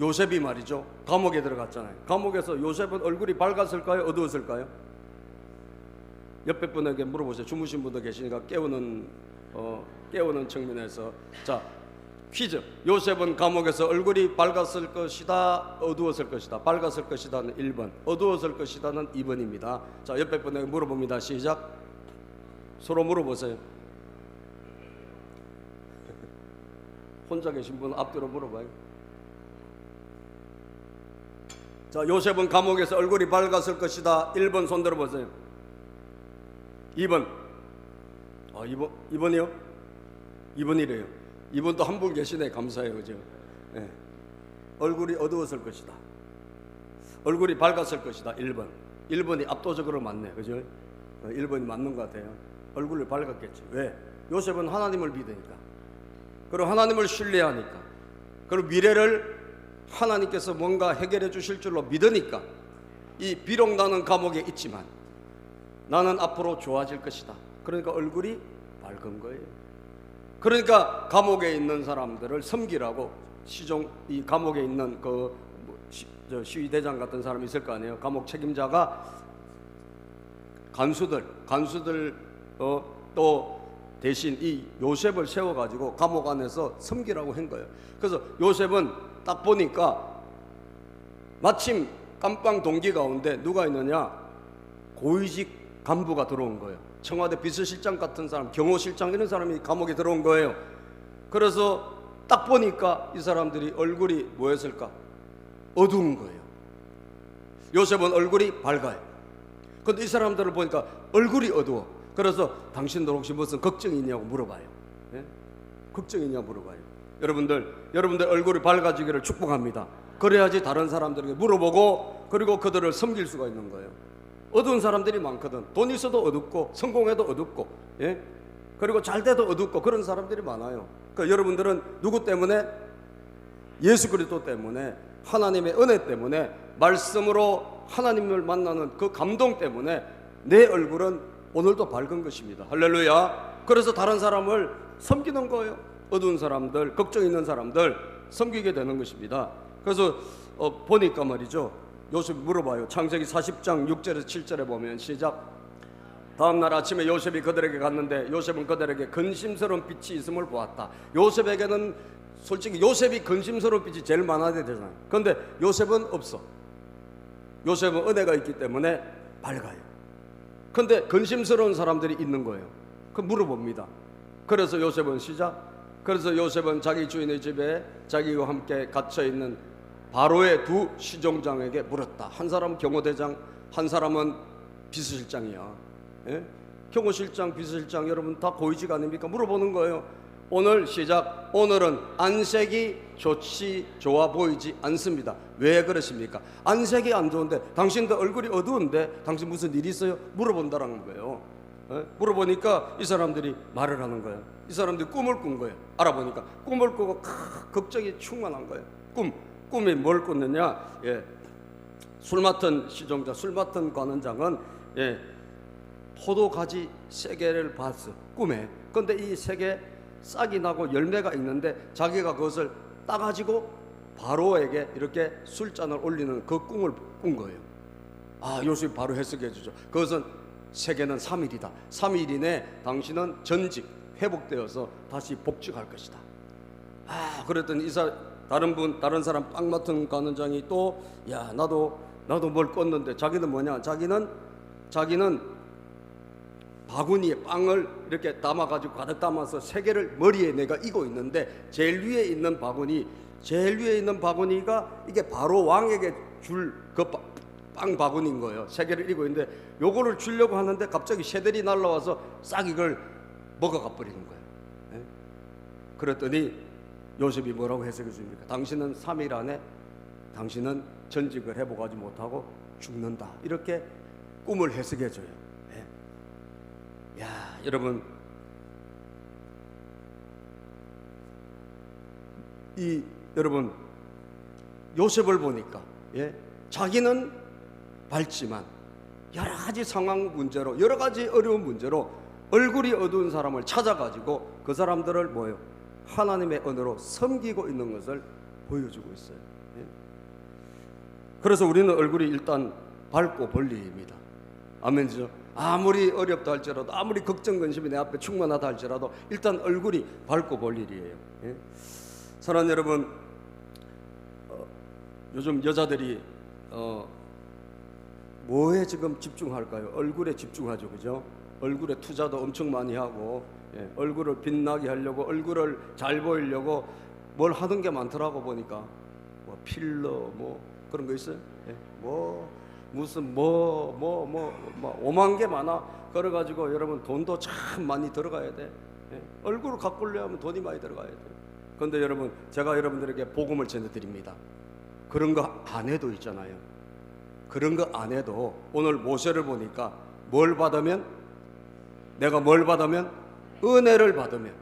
요셉이 말이죠, 감옥에 들어갔잖아요. 감옥에서 요셉은 얼굴이 밝았을까요? 어두웠을까요? 옆에 분에게 물어보세요. 주무신 분도 계시니까 깨우는 측면에서. 자, 퀴즈. 요셉은 감옥에서 얼굴이 밝았을 것이다, 어두웠을 것이다? 밝았을 것이다는 1번, 어두웠을 것이다는 2번입니다. 자, 옆에 분에게 물어봅니다. 시작. 서로 물어보세요. 혼자 계신 분은 앞뒤로 물어봐요. 자, 요셉은 감옥에서 얼굴이 밝았을 것이다. 1번 손 들어보세요. 2번. 2번이요? 2번이래요. 2번도 한 분 계시네. 감사해요. 그죠? 네. 얼굴이 어두웠을 것이다. 얼굴이 밝았을 것이다. 1번. 1번이 압도적으로 맞네. 그죠? 1번이 맞는 것 같아요. 얼굴을 밝았겠지. 왜? 요셉은 하나님을 믿으니까. 그리고 하나님을 신뢰하니까. 그리고 미래를 하나님께서 뭔가 해결해 주실 줄로 믿으니까, 이 비록 나는 감옥에 있지만 나는 앞으로 좋아질 것이다. 그러니까 얼굴이 밝은 거예요. 그러니까 감옥에 있는 사람들을 섬기라고 이 감옥에 있는 시위대장 같은 사람이 있을 거 아니에요. 감옥 책임자가 간수들 또 대신 이 요셉을 세워가지고 감옥 안에서 섬기라고 한 거예요. 그래서 요셉은 딱 보니까 마침 깜빵 동기 가운데 누가 있느냐, 고위직 간부가 들어온 거예요. 청와대 비서실장 같은 사람, 경호실장 이런 사람이 감옥에 들어온 거예요. 그래서 딱 보니까 이 사람들이 얼굴이 뭐였을까? 어두운 거예요. 요셉은 얼굴이 밝아요. 근데 이 사람들을 보니까 얼굴이 어두워. 그래서 당신들 혹시 무슨 걱정이 있냐고 물어봐요. 예? 걱정이 있냐고 물어봐요. 여러분들 얼굴이 밝아지기를 축복합니다. 그래야지 다른 사람들에게 물어보고 그리고 그들을 섬길 수가 있는 거예요. 어두운 사람들이 많거든. 돈 있어도 어둡고 성공해도 어둡고, 예? 그리고 잘 돼도 어둡고 그런 사람들이 많아요. 그러니까 여러분들은 누구 때문에? 예수 그리스도 때문에, 하나님의 은혜 때문에, 말씀으로 하나님을 만나는 그 감동 때문에 내 얼굴은 오늘도 밝은 것입니다. 할렐루야. 그래서 다른 사람을 섬기는 거예요. 어두운 사람들, 걱정 있는 사람들 섬기게 되는 것입니다. 그래서 보니까 말이죠, 요셉이 물어봐요. 창세기 40장 6절에서 7절에 보면 시작. 다음날 아침에 요셉이 그들에게 갔는데 요셉은 그들에게 근심스러운 빛이 있음을 보았다. 요셉에게는 솔직히 요셉이 근심스러운 빛이 제일 많아야 되잖아요. 그런데 요셉은 없어. 요셉은 은혜가 있기 때문에 밝아요. 그런데 근심스러운 사람들이 있는 거예요. 그 물어봅니다. 그래서 요셉은 시작. 그래서 요셉은 자기 주인의 집에 자기와 함께 갇혀있는 바로의 두 시종장에게 물었다. 한 사람은 경호대장, 한 사람은 비서실장이야. 예? 경호실장, 비서실장 여러분 다 고위직 아닙니까? 물어보는 거예요. 오늘 시작. 오늘은 안색이 좋아 보이지 않습니다. 왜 그러십니까? 안색이 안 좋은데, 당신도 얼굴이 어두운데 당신 무슨 일이 있어요? 물어본다라는 거예요. 예? 물어보니까 이 사람들이 말을 하는 거예요. 이 사람들이 꿈을 꾼 거예요. 알아보니까 꿈을 꾸고 걱정이 충만한 거예요. 꿈이 뭘 꿨느냐? 예. 술 맡은 시종자, 술 맡은 관원장은 예, 포도가지 3개를 봤어, 꿈에. 그런데 이 3개 싹이 나고 열매가 있는데 자기가 그것을 따가지고 바로에게 이렇게 술잔을 올리는 그 꿈을 꾼 거예요. 요셉이 바로 해석해 주죠. 그것은 세계는 3일이다. 3일 이내 당신은 전직 회복되어서 다시 복직할 것이다. 그랬더니 다른 사람 빵 맡은 관원장이 또 나도 뭘 꿨는데, 자기는 뭐냐? 자기는 바구니에 빵을 이렇게 담아가지고 가득 담아서 3개를 머리에 내가 이고 있는데 제일 위에 있는 바구니가 이게 바로 왕에게 줄 그 빵 바구니인 거예요. 3개를 이고 있는데 요거를 주려고 하는데 갑자기 새들이 날라와서 싹 이걸 먹어가 버리는 거예요. 네? 그랬더니 요셉이 뭐라고 해석해 줍니까? 당신은 3일 안에 당신은 전직을 회복하지 못하고 죽는다. 이렇게 꿈을 해석해 줘요. 여러분, 여러분 요셉을 보니까 자기는 밝지만 여러 가지 상황 문제로, 여러 가지 어려운 문제로 얼굴이 어두운 사람을 찾아가지고 그 사람들을 하나님의 은혜로 섬기고 있는 것을 보여주고 있어요. 그래서 우리는 얼굴이 일단 밝고 볼일입니다. 아멘이죠. 아무리 어렵다 할지라도, 아무리 걱정 근심이 내 앞에 충만하다 할지라도 일단 얼굴이 밝고 볼일이에요. 예? 사랑하는 여러분, 요즘 여자들이 뭐에 지금 집중할까요? 얼굴에 집중하죠, 그죠? 얼굴에 투자도 엄청 많이 하고, 예, 얼굴을 빛나게 하려고, 얼굴을 잘 보이려고 뭘 하는 게 많더라고. 보니까 뭐 필러 뭐 그런 거 있어요. 예, 뭐 무슨 뭐 5만 개 많아. 그래가지고 여러분 돈도 참 많이 들어가야 돼. 예, 얼굴을 가꾸려면 돈이 많이 들어가야 돼. 그런데 여러분, 제가 여러분들에게 복음을 전해드립니다. 그런 거 안 해도 있잖아요. 그런 거 안 해도 오늘 모세를 보니까 뭘 받으면, 내가 뭘 받으면, 은혜를 받으면,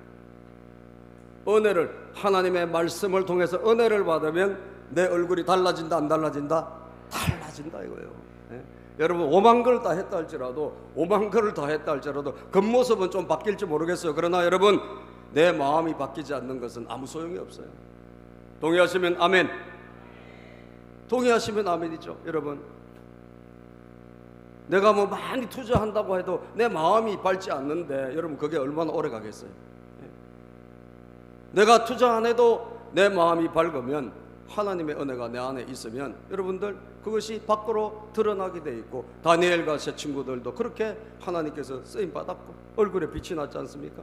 은혜를, 하나님의 말씀을 통해서 은혜를 받으면 내 얼굴이 달라진다 안 달라진다? 달라진다 이거예요. 예? 여러분 5만 걸 다 했다 할지라도, 5만 걸을 다 했다 할지라도 겉모습은 좀 바뀔지 모르겠어요. 그러나 여러분, 내 마음이 바뀌지 않는 것은 아무 소용이 없어요. 동의하시면 아멘. 동의하시면 아멘이죠. 여러분, 내가 뭐 많이 투자한다고 해도 내 마음이 밝지 않는데 여러분, 그게 얼마나 오래 가겠어요? 내가 투자 안 해도 내 마음이 밝으면, 하나님의 은혜가 내 안에 있으면 여러분들 그것이 밖으로 드러나게 돼 있고, 다니엘과 제 친구들도 그렇게 하나님께서 쓰임 받았고 얼굴에 빛이 났지 않습니까?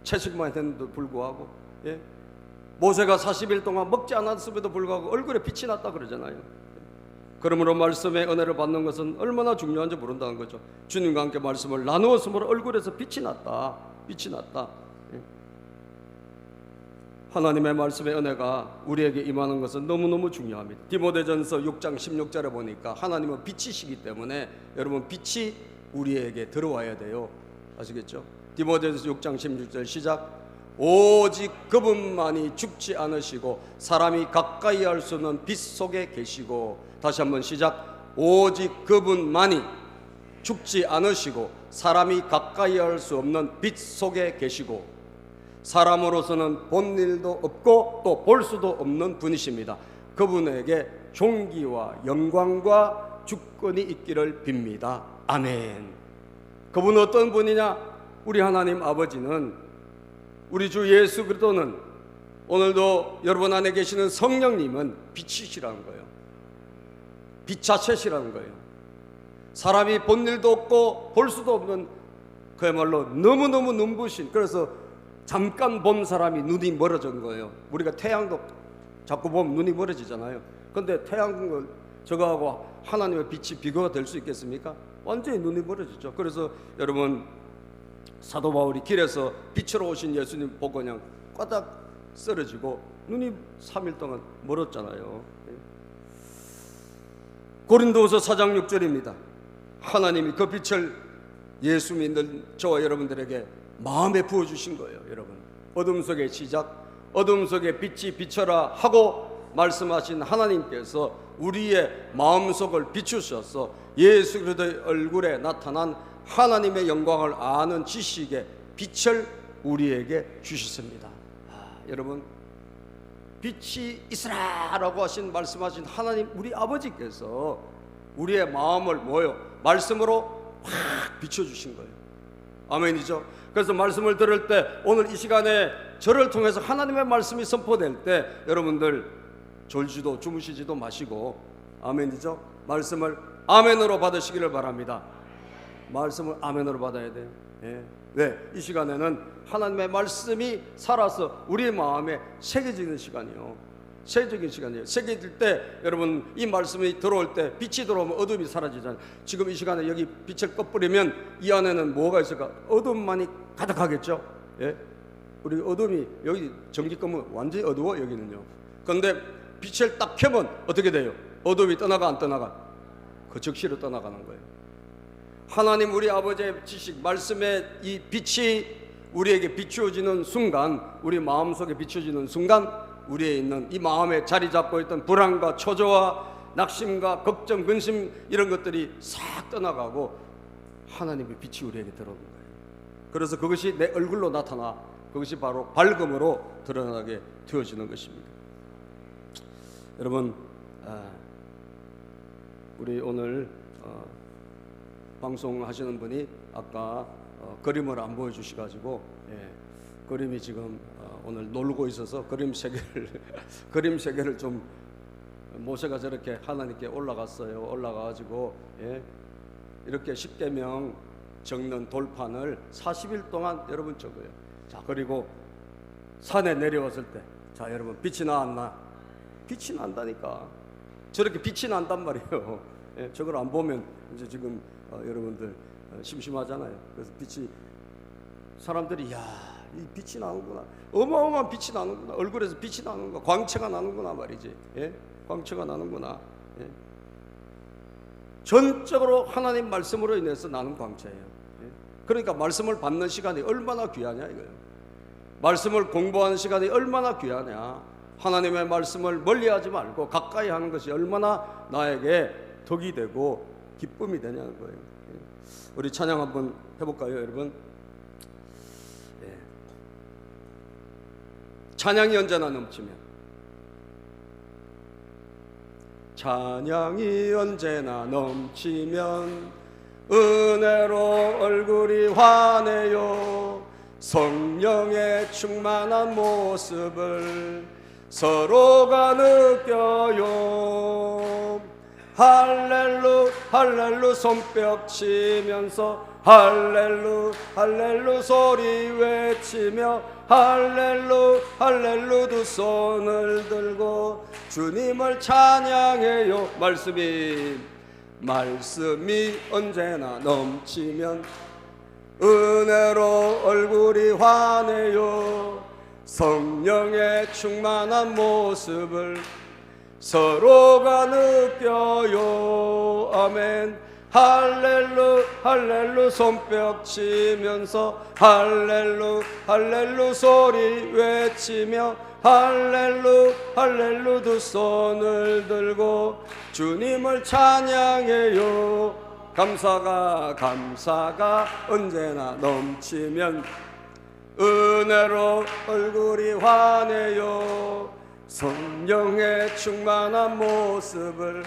채식만 했는데도 불구하고, 예? 모세가 40일 동안 먹지 않았음에도 불구하고 얼굴에 빛이 났다 그러잖아요. 그러므로 말씀의 은혜를 받는 것은 얼마나 중요한지 모른다는 거죠. 주님과 함께 말씀을 나누었으므로 얼굴에서 빛이 났다. 빛이 났다. 하나님의 말씀의 은혜가 우리에게 임하는 것은 너무너무 중요합니다. 디모데전서 6장 16절에 보니까 하나님은 빛이시기 때문에 여러분, 빛이 우리에게 들어와야 돼요. 아시겠죠? 디모데전서 6장 16절 시작. 오직 그분만이 죽지 않으시고 사람이 가까이 할 수 없는 빛 속에 계시고, 다시 한번 시작. 오직 그분만이 죽지 않으시고 사람이 가까이 할 수 없는 빛 속에 계시고, 사람으로서는 본 일도 없고 또 볼 수도 없는 분이십니다. 그분에게 존귀와 영광과 주권이 있기를 빕니다. 아멘. 그분은 어떤 분이냐? 우리 하나님 아버지는, 우리 주 예수 그리스도는, 오늘도 여러분 안에 계시는 성령님은 빛이시라는 거예요. 빛 자체시라는 거예요. 사람이 본 일도 없고 볼 수도 없는, 그야말로 너무너무 눈부신, 그래서 잠깐 본 사람이 눈이 멀어진 거예요. 우리가 태양도 자꾸 보면 눈이 멀어지잖아요. 그런데 태양 저거하고 하나님의 빛이 비교가 될 수 있겠습니까? 완전히 눈이 멀어지죠. 그래서 여러분, 사도 바울이 길에서 빛으로 오신 예수님 보고 그냥 꽈닥 쓰러지고 눈이 3일 동안 멀었잖아요. 고린도후서 4장 6절입니다. 하나님이 그 빛을 예수 믿는 저와 여러분들에게 마음에 부어주신 거예요. 여러분, 어둠 속의 시작, 어둠 속에 빛이 비춰라 하고 말씀하신 하나님께서 우리의 마음속을 비추셔서 예수 그리스도의 얼굴에 나타난 하나님의 영광을 아는 지식의 빛을 우리에게 주셨습니다. 여러분, 빛이 있으라라고 말씀하신 하나님, 우리 아버지께서 우리의 마음을 말씀으로 확 비춰주신 거예요. 아멘이죠. 그래서 말씀을 들을 때, 오늘 이 시간에 저를 통해서 하나님의 말씀이 선포될 때 여러분들 졸지도 주무시지도 마시고, 아멘이죠, 말씀을 아멘으로 받으시기를 바랍니다. 말씀을 아멘으로 받아야 돼요. 예. 왜? 이 시간에는 하나님의 말씀이 살아서 우리의 마음에 새겨지는 시간이요, 새적인 시간이에요. 새겨질 때 여러분, 이 말씀이 들어올 때 빛이 들어오면 어둠이 사라지잖아요. 지금 이 시간에 여기 빛을 꺼버리면 이 안에는 뭐가 있을까? 어둠만이 가득하겠죠. 예? 우리 어둠이, 여기 전기 끄면 완전히 어두워 여기는요. 그런데 빛을 딱 켜면 어떻게 돼요? 어둠이 떠나가 안 떠나가? 그 즉시로 떠나가는 거예요. 하나님 우리 아버지의 지식, 말씀의 이 빛이 우리에게 비추어지는 순간, 우리 마음속에 비추어지는 순간, 우리에 있는 이 마음에 자리 잡고 있던 불안과 초조와 낙심과 걱정, 근심, 이런 것들이 싹 떠나가고 하나님의 빛이 우리에게 들어오는 거예요. 그래서 그것이 내 얼굴로 나타나, 그것이 바로 밝음으로 드러나게 되어지는 것입니다. 여러분, 우리 오늘 방송하시는 분이 아까 그림을 안 보여주셔가지고 그림이 지금 오늘 놀고 있어서 그림 세 개를 좀 모세가 저렇게 하나님께 올라가가지고 이렇게 10계명 적는 돌판을 40일 동안 여러분 적어요. 자, 그리고 산에 내려왔을 때, 자 여러분 빛이 나 안 나? 빛이 난다니까. 저렇게 빛이 난단 말이에요. 저걸 안 보면 이제 지금 여러분들 심심하잖아요. 그래서 빛이, 사람들이 야, 이 빛이 나는구나, 어마어마한 빛이 나는구나, 얼굴에서 빛이 나는구나, 광채가 나는구나 말이지. 광채가 나는구나. 전적으로 하나님 말씀으로 인해서 나는 광채예요. 그러니까 말씀을 받는 시간이 얼마나 귀하냐 이거예요. 말씀을 공부하는 시간이 얼마나 귀하냐. 하나님의 말씀을 멀리하지 말고 가까이 하는 것이 얼마나 나에게 덕이 되고 기쁨이 되냐는 거예요. 우리 찬양 한번 해볼까요, 여러분? 찬양이 언제나 넘치면, 찬양이 언제나 넘치면 은혜로 얼굴이 환해요. 성령의 충만한 모습을 서로가 느껴요. 할렐루 할렐루 손뼉 치면서 할렐루 할렐루 소리 외치며 할렐루 할렐루 두 손을 들고 주님을 찬양해요. 말씀이 언제나 넘치면 은혜로 얼굴이 환해요. 성령의 충만한 모습을 서로가 느껴요. 아멘. 할렐루 할렐루 손뼉 치면서 할렐루 할렐루 소리 외치며 할렐루 할렐루 두 손을 들고 주님을 찬양해요. 감사가 언제나 넘치면 은혜로 얼굴이 환해요. 성령의 충만한 모습을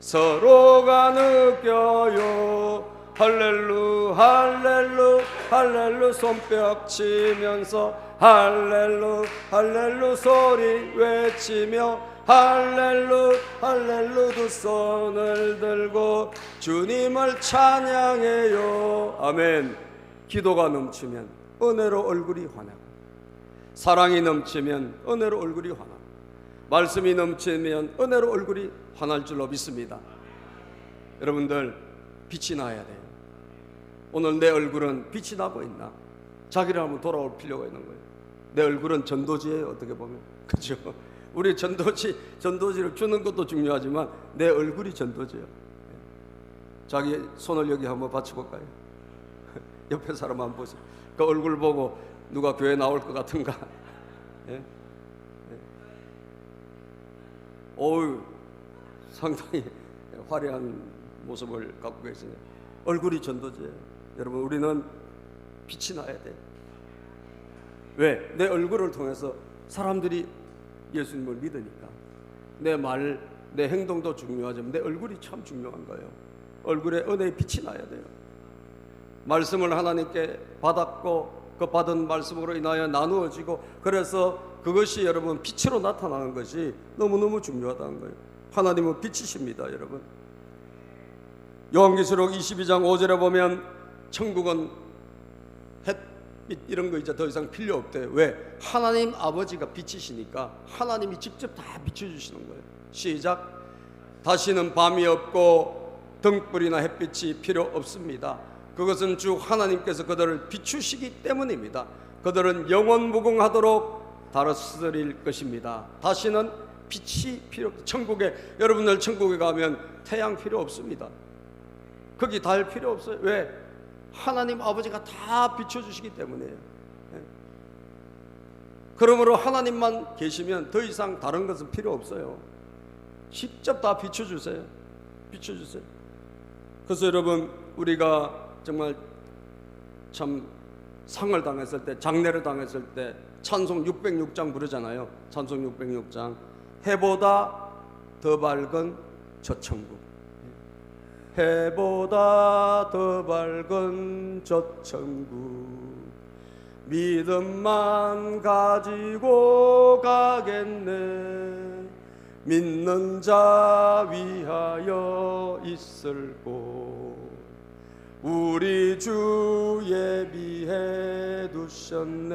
서로가 느껴요. 할렐루 할렐루 할렐루 손뼉 치면서 할렐루 할렐루 소리 외치며 할렐루 할렐루 두 손을 들고 주님을 찬양해요. 아멘. 기도가 넘치면 은혜로 얼굴이 환하고, 사랑이 넘치면 은혜로 얼굴이 환하고, 말씀이 넘치면 은혜로 얼굴이 환할 줄로 믿습니다. 여러분들, 빛이 나야 돼요. 오늘 내 얼굴은 빛이 나고 있나? 자기를 한번 돌아올 필요가 있는 거예요. 내 얼굴은 전도지예요, 어떻게 보면. 그렇죠? 우리 전도지를 주는 것도 중요하지만 내 얼굴이 전도지예요. 자기 손을 여기 한번 받쳐볼까요? 옆에 사람 한번 보세요. 그 얼굴 보고 누가 교회 나올 것 같은가? 어우, 상당히 화려한 모습을 갖고 계시네요. 얼굴이 전도지예요. 여러분, 우리는 빛이 나야 돼요. 왜? 내 얼굴을 통해서 사람들이 예수님을 믿으니까. 내 말, 내 행동도 중요하지만 내 얼굴이 참 중요한 거예요. 얼굴에 은혜의 빛이 나야 돼요. 말씀을 하나님께 받았고 그 받은 말씀으로 인하여 나누어지고, 그래서 그것이 여러분 빛으로 나타나는 것이 너무너무 중요하다는 거예요. 하나님은 빛이십니다, 여러분. 요한계시록 22장 5절에 보면 천국은 햇빛 이런 거 이제 더 이상 필요 없대요. 왜? 하나님 아버지가 빛이시니까 하나님이 직접 다 비춰주시는 거예요. 시작. 다시는 밤이 없고 등불이나 햇빛이 필요 없습니다. 그것은 주 하나님께서 그들을 비추시기 때문입니다. 그들은 영원무궁하도록 다스릴 것입니다. 다시는 빛이 필요 없습니다. 천국에, 여러분들 천국에 가면 태양 필요 없습니다. 거기 달 필요 없어요. 왜? 하나님 아버지가 다 비춰주시기 때문이에요. 그러므로 하나님만 계시면 더 이상 다른 것은 필요 없어요. 직접 다 비춰주세요. 비춰주세요. 그래서 여러분, 우리가 정말 참 상을 당했을 때, 장례를 당했을 때 찬송 606장 부르잖아요. 찬송 606장. 해보다 더 밝은 저 천국. 해보다 더 밝은 저 천국 믿음만 가지고 가겠네. 믿는 자 위하여 있을 곳 우리 주 예비해 두셨네.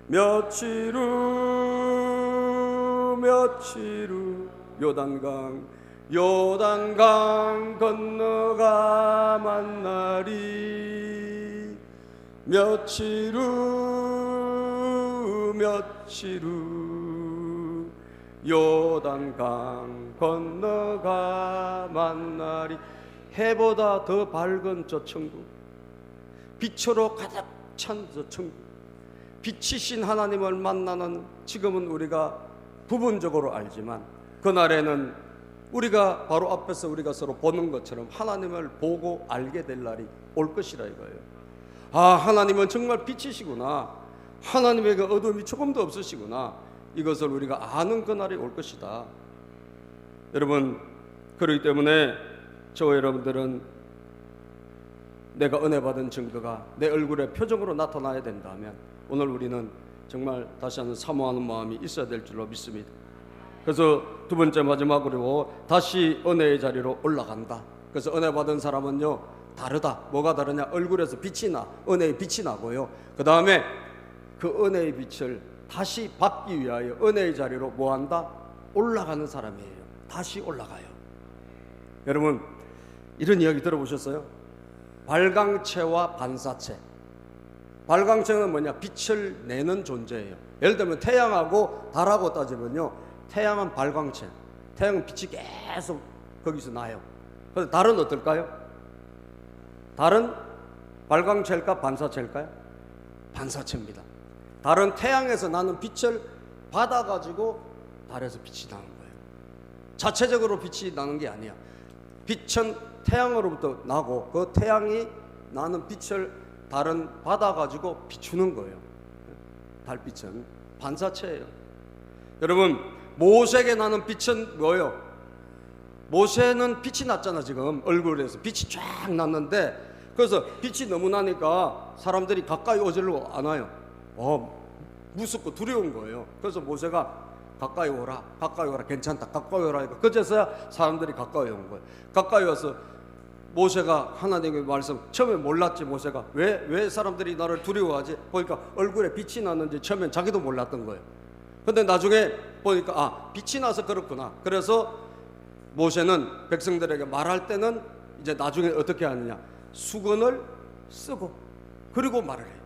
며칠 후 요단강 건너가 만나리. 며칠 후 요단강 건너가 만나리. 해보다 더 밝은 저 천국, 빛으로 가득 찬 저 천국, 빛이신 하나님을 만나는, 지금은 우리가 부분적으로 알지만 그날에는 우리가 바로 앞에서 우리가 서로 보는 것처럼 하나님을 보고 알게 될 날이 올 것이라 이거예요. 아, 하나님은 정말 빛이시구나, 하나님에게 어둠이 조금도 없으시구나, 이것을 우리가 아는 그날이 올 것이다. 여러분, 그렇기 때문에 저와 여러분들은 내가 은혜 받은 증거가 내 얼굴에 표정으로 나타나야 된다면 오늘 우리는 정말 다시 한번 사모하는 마음이 있어야 될 줄로 믿습니다. 그래서 두 번째 마지막으로 다시 은혜의 자리로 올라간다. 그래서 은혜 받은 사람은요 다르다. 뭐가 다르냐? 얼굴에서 빛이 나, 은혜의 빛이 나고요, 그 다음에 그 은혜의 빛을 다시 받기 위하여 은혜의 자리로 뭐한다? 올라가는 사람이에요. 다시 올라가요. 여러분, 이런 이야기 들어보셨어요? 발광체와 반사체. 발광체는 뭐냐? 빛을 내는 존재예요. 예를 들면 태양하고 달하고 따지면요, 태양은 발광체, 태양은 빛이 계속 거기서 나요. 그런데 달은 어떨까요? 달은 발광체일까 반사체일까요? 반사체입니다. 달은 태양에서 나는 빛을 받아가지고 달에서 빛이 나는 거예요. 자체적으로 빛이 나는 게 아니야. 빛은 태양으로부터 나고 그 태양이 나는 빛을 달은 받아가지고 비추는 거예요. 달빛은 반사체예요. 여러분, 모세에게 나는 빛은 뭐예요? 모세는 빛이 났잖아. 지금 얼굴에서 빛이 쫙 났는데, 그래서 빛이 너무 나니까 사람들이 가까이 오지를 안 와요. 무섭고 두려운 거예요. 그래서 모세가 가까이 오라, 가까이 오라, 괜찮다, 가까이 오라 하니까 그제서야 사람들이 가까이 온 거예요. 가까이 와서 모세가 하나님의 말씀 처음에 몰랐지. 모세가 왜 사람들이 나를 두려워하지? 보니까 얼굴에 빛이 났는지 처음엔 자기도 몰랐던 거예요. 근데 나중에 보니까 빛이 나서 그렇구나. 그래서 모세는 백성들에게 말할 때는 이제 나중에 어떻게 하느냐? 수건을 쓰고 그리고 말을 해요.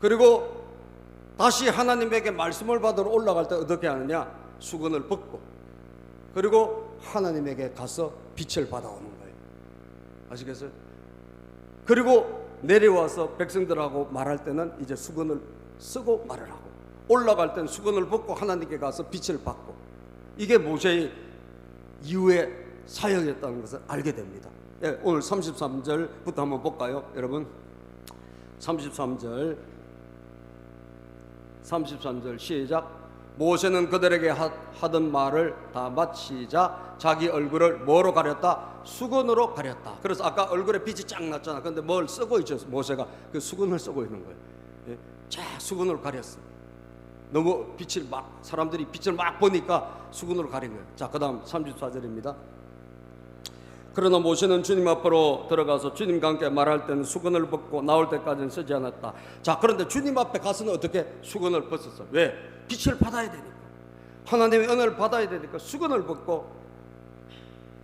그리고 다시 하나님에게 말씀을 받으러 올라갈 때 어떻게 하느냐? 수건을 벗고 그리고 하나님에게 가서 빛을 받아오는 거예요. 아시겠어요? 그리고 내려와서 백성들하고 말할 때는 이제 수건을 쓰고 말을 하고, 올라갈 때는 수건을 벗고 하나님께 가서 빛을 받고, 이게 모세의 이후의 사역이었다는 것을 알게 됩니다. 오늘 33절부터 한번 볼까요, 여러분? 33절 시작. 모세는 그들에게 하던 말을 다 마치자 자기 얼굴을 뭐로 가렸다? 수건으로 가렸다. 그래서 아까 얼굴에 빛이 쫙 났잖아. 근데 뭘 쓰고 있죠? 모세가 그 수건을 쓰고 있는 거예요. 쫙 수건으로 가렸어. 너무 빛을 사람들이 빛을 막 보니까 수건으로 가린 거예요. 자, 그 다음 34절입니다. 그러나 모세는 주님 앞으로 들어가서 주님과 함께 말할 때는 수건을 벗고 나올 때까지는 쓰지 않았다. 자, 그런데 주님 앞에 가서는 어떻게? 수건을 벗었어. 왜? 빛을 받아야 되니까, 하나님의 은혜를 받아야 되니까 수건을 벗고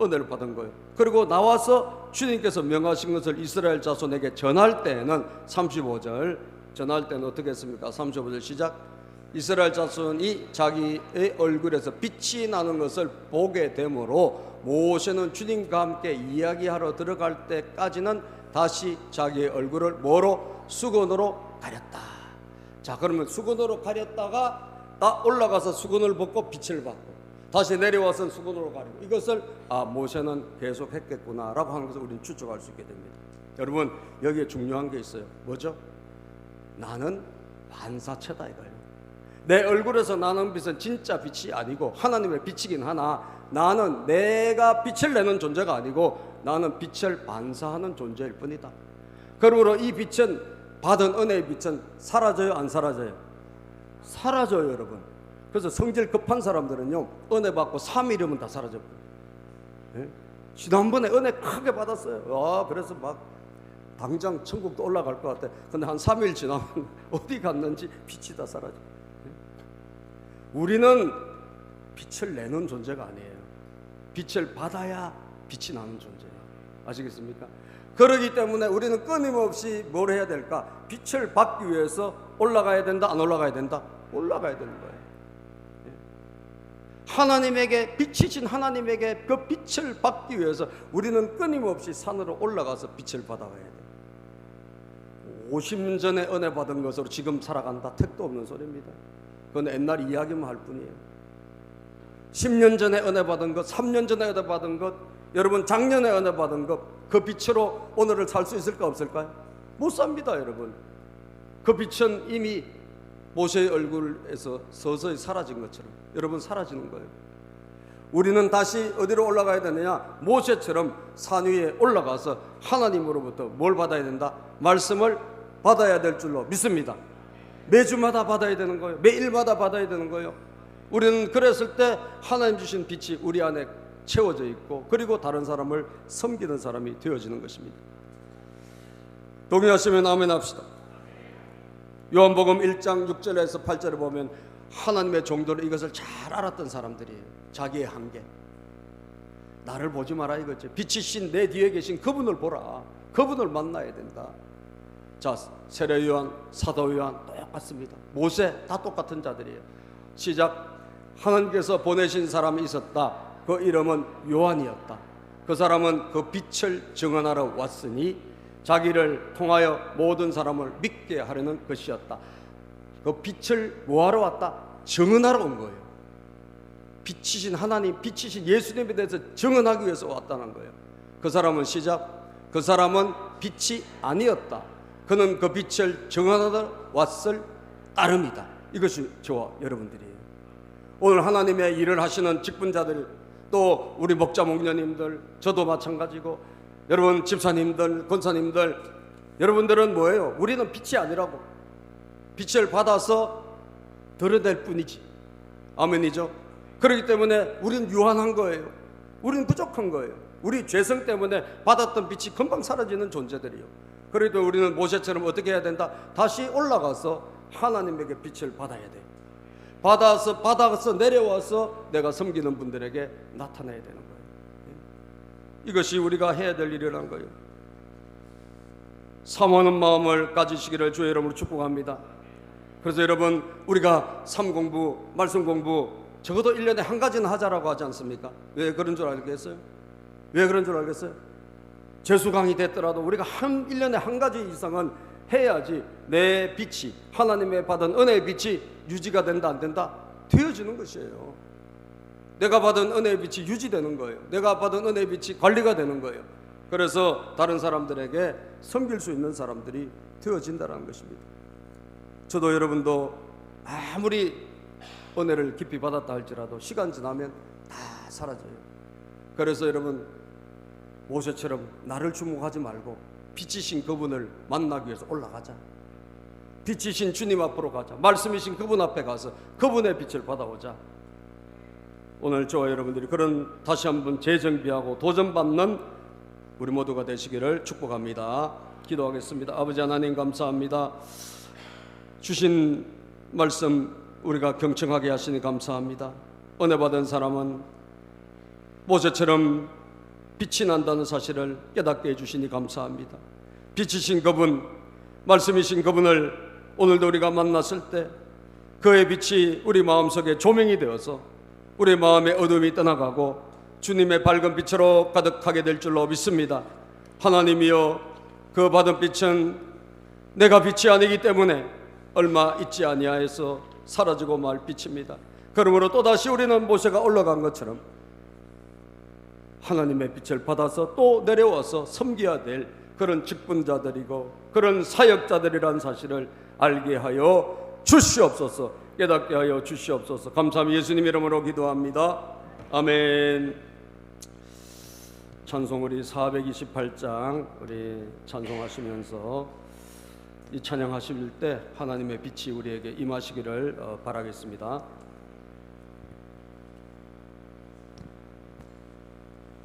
은혜를 받은 거예요. 그리고 나와서 주님께서 명하신 것을 이스라엘 자손에게 전할 때는 35절 전할 때는 어떻게 했습니까? 35절 시작. 이스라엘 자손이 자기의 얼굴에서 빛이 나는 것을 보게 되므로 모세는 주님과 함께 이야기하러 들어갈 때까지는 다시 자기의 얼굴을 뭐로? 수건으로 가렸다. 자, 그러면 수건으로 가렸다가 딱 올라가서 수건을 벗고 빛을 받고 다시 내려와서 수건으로 가리고, 이것을 모세는 계속 했겠구나라고 하는 것을 우리는 추측할 수 있게 됩니다. 여러분, 여기에 중요한 게 있어요. 뭐죠? 나는 반사체다 이거예요. 내 얼굴에서 나는 빛은 진짜 빛이 아니고 하나님의 빛이긴 하나 나는 내가 빛을 내는 존재가 아니고 나는 빛을 반사하는 존재일 뿐이다. 그러므로 이 빛은, 받은 은혜의 빛은 사라져요, 안 사라져요? 사라져요, 여러분. 그래서 성질 급한 사람들은요, 은혜 받고 3일이면 다 사라져요. 예? 지난번에 은혜 크게 받았어요. 그래서 막 당장 천국도 올라갈 것 같아. 근데 한 3일 지나면 어디 갔는지 빛이 다 사라져. 우리는 빛을 내는 존재가 아니에요. 빛을 받아야 빛이 나는 존재예요. 아시겠습니까? 그러기 때문에 우리는 끊임없이 뭘 해야 될까? 빛을 받기 위해서 올라가야 된다, 안 올라가야 된다? 올라가야 되는 거예요. 하나님에게, 빛이신 하나님에게 그 빛을 받기 위해서 우리는 끊임없이 산으로 올라가서 빛을 받아가야 돼요. 50년 전에 은혜 받은 것으로 지금 살아간다? 택도 없는 소리입니다. 그건 옛날 이야기만 할 뿐이에요. 10년 전에 은혜 받은 것, 3년 전에 은혜 받은 것, 여러분 작년에 은혜 받은 것, 그 빛으로 오늘을 살 수 있을까 없을까요? 못 삽니다, 여러분. 그 빛은 이미 모세의 얼굴에서 서서히 사라진 것처럼 여러분 사라지는 거예요. 우리는 다시 어디로 올라가야 되느냐? 모세처럼 산 위에 올라가서 하나님으로부터 뭘 받아야 된다? 말씀을 받아야 될 줄로 믿습니다. 매주마다 받아야 되는 거예요. 매일마다 받아야 되는 거예요. 우리는 그랬을 때 하나님 주신 빛이 우리 안에 채워져 있고 그리고 다른 사람을 섬기는 사람이 되어지는 것입니다. 동의하시면 아멘 합시다. 요한복음 1장 6절에서 8절에 보면 하나님의 종들은 이것을 잘 알았던 사람들이에요. 자기의 한계. 나를 보지 마라 이거죠. 빛이신 내 뒤에 계신 그분을 보라. 그분을 만나야 된다. 자, 세례 요한, 사도 요한 똑같습니다. 모세 다 똑같은 자들이에요. 시작. 하나님께서 보내신 사람이 있었다. 그 이름은 요한이었다. 그 사람은 그 빛을 증언하러 왔으니 자기를 통하여 모든 사람을 믿게 하려는 것이었다. 그 빛을 뭐하러 왔다? 증언하러 온 거예요. 빛이신 하나님, 빛이신 예수님에 대해서 증언하기 위해서 왔다는 거예요. 그 사람은 시작. 그 사람은 빛이 아니었다. 그는 그 빛을 증언하러 왔을 따름이다. 이것이 저와 여러분들이에요. 오늘 하나님의 일을 하시는 직분자들, 또 우리 목자 목녀님들, 저도 마찬가지고 여러분 집사님들, 권사님들, 여러분들은 뭐예요? 우리는 빛이 아니라고. 빛을 받아서 드러낼 뿐이지. 아멘이죠? 그렇기 때문에 우리는 유한한 거예요. 우리는 부족한 거예요. 우리 죄성 때문에 받았던 빛이 금방 사라지는 존재들이요. 그래도 우리는 모세처럼 어떻게 해야 된다? 다시 올라가서 하나님에게 빛을 받아야 돼요. 받아서 내려와서 내가 섬기는 분들에게 나타내야 되는 거예요. 이것이 우리가 해야 될 일이라는 거예요. 사모하는 마음을 가지시기를 주의 이름으로 축복합니다. 그래서 여러분, 우리가 삶 공부, 말씀 공부 적어도 1년에 한 가지는 하자라고 하지 않습니까? 왜 그런 줄 알겠어요? 왜 그런 줄 알겠어요? 재수강이 됐더라도 우리가 1년에 한 가지 이상은 해야지 내 빛이, 하나님의 받은 은혜의 빛이 유지가 된다 안 된다? 되어지는 것이에요. 내가 받은 은혜의 빛이 유지되는 거예요. 내가 받은 은혜의 빛이 관리가 되는 거예요. 그래서 다른 사람들에게 섬길 수 있는 사람들이 되어진다는 것입니다. 저도 여러분도 아무리 은혜를 깊이 받았다 할지라도 시간 지나면 다 사라져요. 그래서 여러분, 모세처럼 나를 주목하지 말고 빛이신 그분을 만나기 위해서 올라가자. 빛이신 주님 앞으로 가자. 말씀이신 그분 앞에 가서 그분의 빛을 받아오자. 오늘 저와 여러분들이 그런 다시 한번 재정비하고 도전받는 우리 모두가 되시기를 축복합니다. 기도하겠습니다. 아버지 하나님 감사합니다. 주신 말씀 우리가 경청하게 하시니 감사합니다. 은혜 받은 사람은 모세처럼 빛이 난다는 사실을 깨닫게 해주시니 감사합니다. 빛이신 그분, 말씀이신 그분을 오늘도 우리가 만났을 때 그의 빛이 우리 마음속에 조명이 되어서 우리 마음의 어둠이 떠나가고 주님의 밝은 빛으로 가득하게 될 줄로 믿습니다. 하나님이여, 그 받은 빛은 내가 빛이 아니기 때문에 얼마 있지 아니하여서 사라지고 말 빛입니다. 그러므로 또다시 우리는 모세가 올라간 것처럼 하나님의 빛을 받아서 또 내려와서 섬겨야 될 그런 직분자들이고 그런 사역자들이라는 사실을 알게 하여 주시옵소서. 깨닫게 하여 주시옵소서. 감사합니다. 예수님 이름으로 기도합니다. 아멘. 찬송 우리 428장 우리 찬송하시면서 이 찬양하실 때 하나님의 빛이 우리에게 임하시기를 바라겠습니다.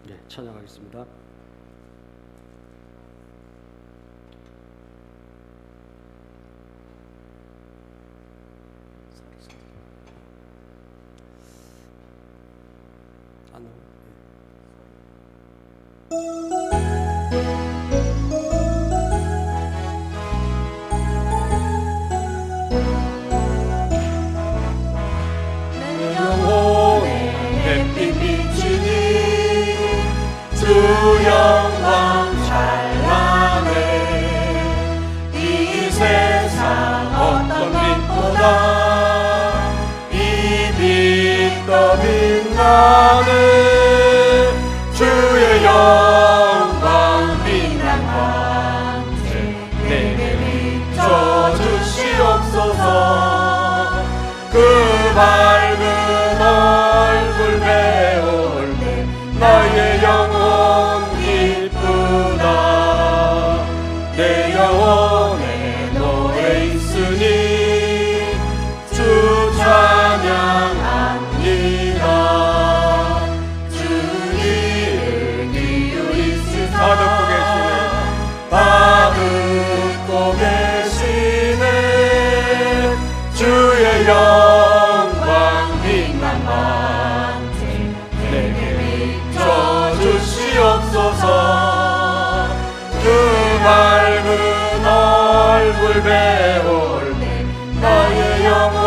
네, 찬양하겠습니다. 내 영혼에 햇빛 비치니 주 영광 찬란해. 이 세상 어떤 빛보다 이 빛 더 빛나네. 주의 영광 빛난 광채 내게 비춰 주시옵소서. 그 밝은 얼굴 배울 때 나의 영혼 기쁘다. 내 영혼에 노래 있으니 주 찬양합니다. 주님을 기울이시사 다 듣고 계시네. 다 듣고 계시네. 주의 영광 빛난 광채 내게 비춰 주시옵소서. 그 밝은 얼굴 배울 때 나의 영혼